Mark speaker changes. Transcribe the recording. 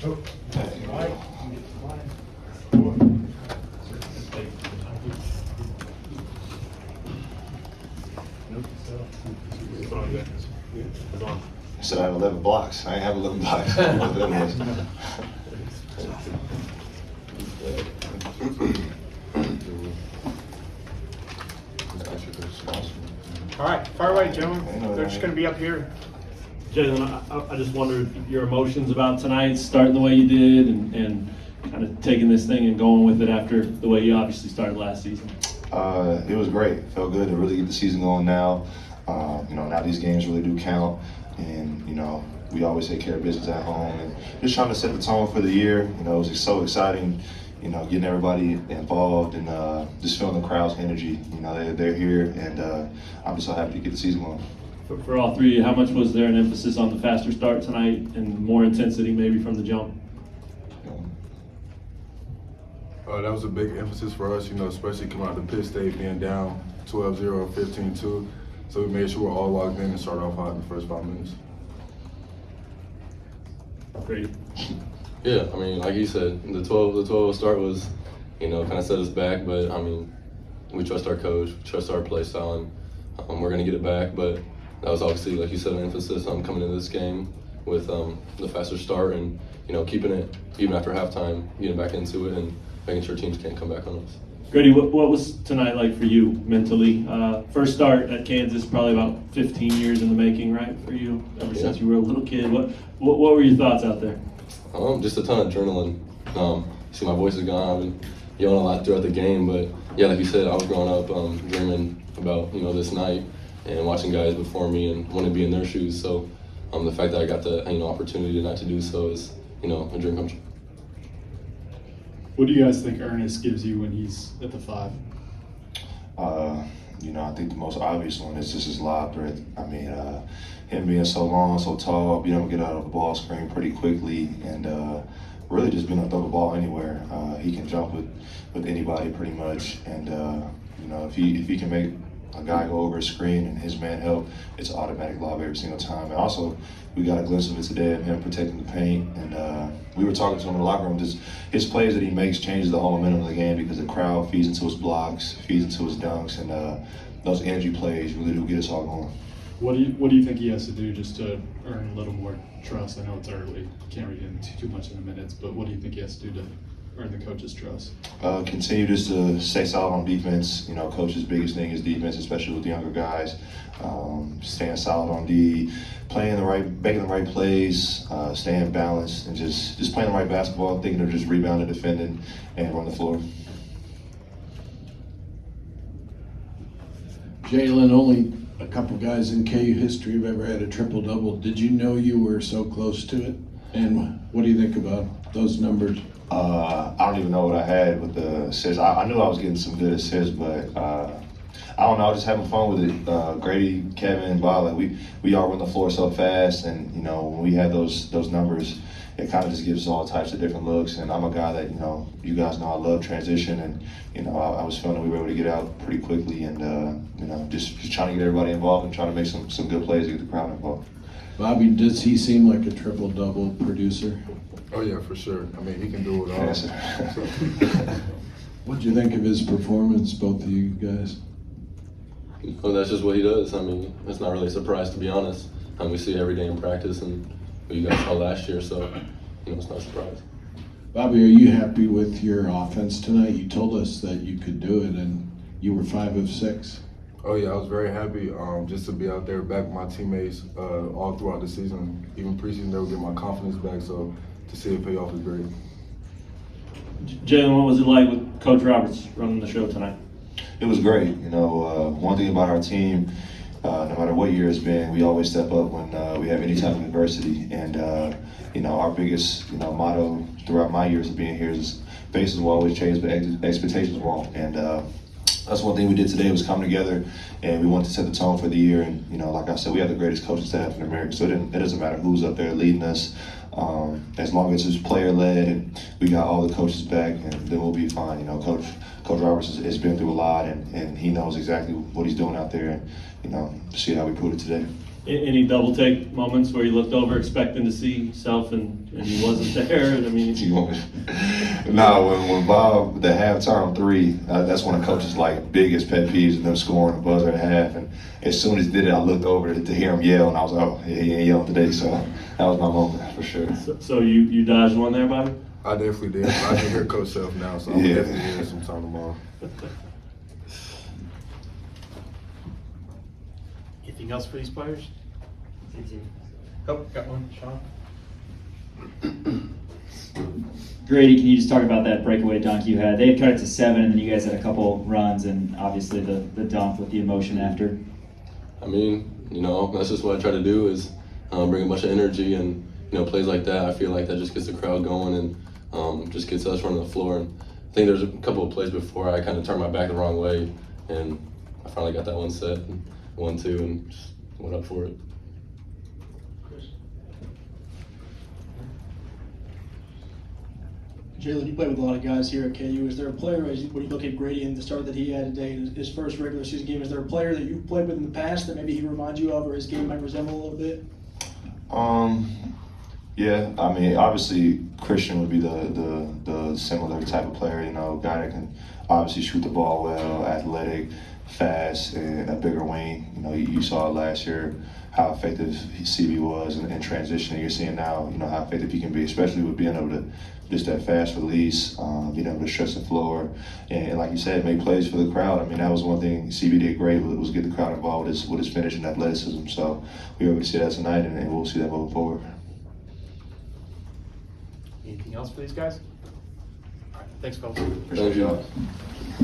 Speaker 1: I said I have 11 blocks. I ain't have 11 blocks. I don't know what that was.
Speaker 2: All right, fire away, gentlemen. They're just going to be up here.
Speaker 3: Jalen, I just wondered your emotions about tonight, starting the way you did, and kind of taking this thing and going with it after the way you obviously started last season.
Speaker 1: It was great. It felt good to really get the season going now. Now these games really do count, and we always take care of business at home, and just trying to set the tone for the year. It was just so exciting. Getting everybody involved and just feeling the crowd's energy. They're here, and I'm just so happy to get the season going.
Speaker 3: For all three, how much was there an emphasis on the faster start tonight and more intensity maybe from the jump?
Speaker 4: That was a big emphasis for us, especially coming out of the Pitt State, being down 12-0 or 15-2. So we made sure we're all logged in and started off hot in the first 5 minutes.
Speaker 3: Great.
Speaker 5: Yeah, like you said, the 12 start was, kind of set us back, but we trust our coach, we trust our play style, and we're going to get it back. But that was obviously, like you said, an emphasis on coming into this game with the faster start and, keeping it even after halftime, getting back into it and making sure teams can't come back on us.
Speaker 3: Gradey, what was tonight like for you mentally? First start at Kansas, probably about 15 years in the making, right, for you, ever since you were a little kid. What were your thoughts out there?
Speaker 5: Just a ton of adrenaline. You see my voice is gone. I've been yelling a lot throughout the game, but yeah, like you said, I was growing up dreaming about this night and watching guys before me and wanting to be in their shoes. So the fact that I got the opportunity tonight to do so is a dream come true.
Speaker 6: What do you guys think Ernest gives you when he's at the 5?
Speaker 1: I think the most obvious one is just his lob threat. Him being so long, so tall, being able to get out of the ball screen pretty quickly, and really just being able to throw the ball anywhere. He can jump with anybody pretty much, and if he can make a guy go over a screen and his man help, it's an automatic lob every single time. And also, we got a glimpse of it today of him protecting the paint, and we were talking to him in the locker room. Just his plays that he makes changes the whole momentum of the game because the crowd feeds into his blocks, feeds into his dunks, and those energy plays really do get us all going.
Speaker 6: What do you think he has to do just to earn a little more trust? I know it's early, can't read into too much in the minutes, but what do you think he has to do to earn the coach's trust?
Speaker 1: Continue just to stay solid on defense. Coach's biggest thing is defense, especially with the younger guys. Staying solid on D, making the right plays, staying balanced, and just playing the right basketball, thinking of just rebounding, defending, and run the floor.
Speaker 7: Jalen, only a couple guys in KU history have ever had a triple-double. Did you know you were so close to it? And what do you think about those numbers?
Speaker 1: I don't even know what I had with the assists. I knew I was getting some good assists, but I don't know. I was just having fun with it. Gradey, Kevin, Bob, we all run the floor so fast, and when we had those numbers, it kind of just gives us all types of different looks. And I'm a guy that you guys know I love transition, and I was feeling that we were able to get out pretty quickly, and just trying to get everybody involved and trying to make some good plays to get the crowd involved.
Speaker 7: Bobby, does he seem like a triple-double producer?
Speaker 4: Oh yeah, for sure. He can do it all.
Speaker 1: Yes.
Speaker 7: What do you think of his performance, both of you guys?
Speaker 5: Well, that's just what he does. It's not really a surprise, to be honest. We see it every day in practice, and what you guys saw last year, so it's not a surprise.
Speaker 7: Bobby, are you happy with your offense tonight? You told us that you could do it, and you were 5 of 6.
Speaker 4: Oh yeah, I was very happy just to be out there back with my teammates all throughout the season. Even preseason, they would get my confidence back, so to see it pay off is great.
Speaker 3: Jalen, what was it like with Coach Roberts running the show tonight?
Speaker 1: It was great. One thing about our team, no matter what year it's been, we always step up when we have any type of adversity. And our biggest motto throughout my years of being here is faces will always change, but expectations won't. And that's one thing we did today was come together, and we wanted to set the tone for the year. And like I said, we have the greatest coaching staff in America, so it doesn't matter who's up there leading us. as long as it's player led and we got all the coaches back, and then we'll be fine. You know, Coach Roberts has been through a lot, and he knows exactly what he's doing out there, and you know, see how we proved it today.
Speaker 3: Any double take moments where you looked over expecting to see yourself and he wasn't there? I mean,
Speaker 1: No, when Bob, the halftime three, that's one of Coach's like biggest pet peeves, and them scoring the buzzer at half. And as soon as he did it, I looked over to hear him yell, and I was like, oh, yeah, he ain't yelling today. So that was my moment for sure.
Speaker 3: So you dodged one there, Bobby?
Speaker 4: I definitely did. I can hear Coach Self now, so I'm definitely hearing some time tomorrow.
Speaker 2: Anything else for these players? Oh, got one, Sean.
Speaker 8: Gradey, can you just talk about that breakaway dunk you had? They had cut it to 7, and then you guys had a couple runs, and obviously the dunk with the emotion after.
Speaker 5: I mean, you know, that's just what I try to do is bring a bunch of energy, and you know, plays like that, I feel like that just gets the crowd going and just gets us running the floor. And I think there's a couple of plays before I kind of turned my back the wrong way, and I finally got that one set, 1-2, and just went up for it.
Speaker 9: Jalen, you played with a lot of guys here at KU. Is there a player, when you look at Gradey and the start that he had today in his first regular season game, is there a player that you've played with in the past that maybe he reminds you of, or his game might resemble a little bit?
Speaker 1: Yeah, I mean, obviously Christian would be the similar type of player, you know, guy that can obviously shoot the ball well, athletic, fast, and a bigger wing. You know, you saw last year how effective CB was in transition. You're seeing now, you know, how effective he can be, especially with being able to just that fast release, being able to stretch the floor, and like you said, make plays for the crowd. I mean, that was one thing CB did great was get the crowd involved with his finish and athleticism. So we were able to see that tonight, and we'll see that moving forward.
Speaker 2: Anything else for these guys? All right, thanks, folks.
Speaker 1: Appreciate y'all.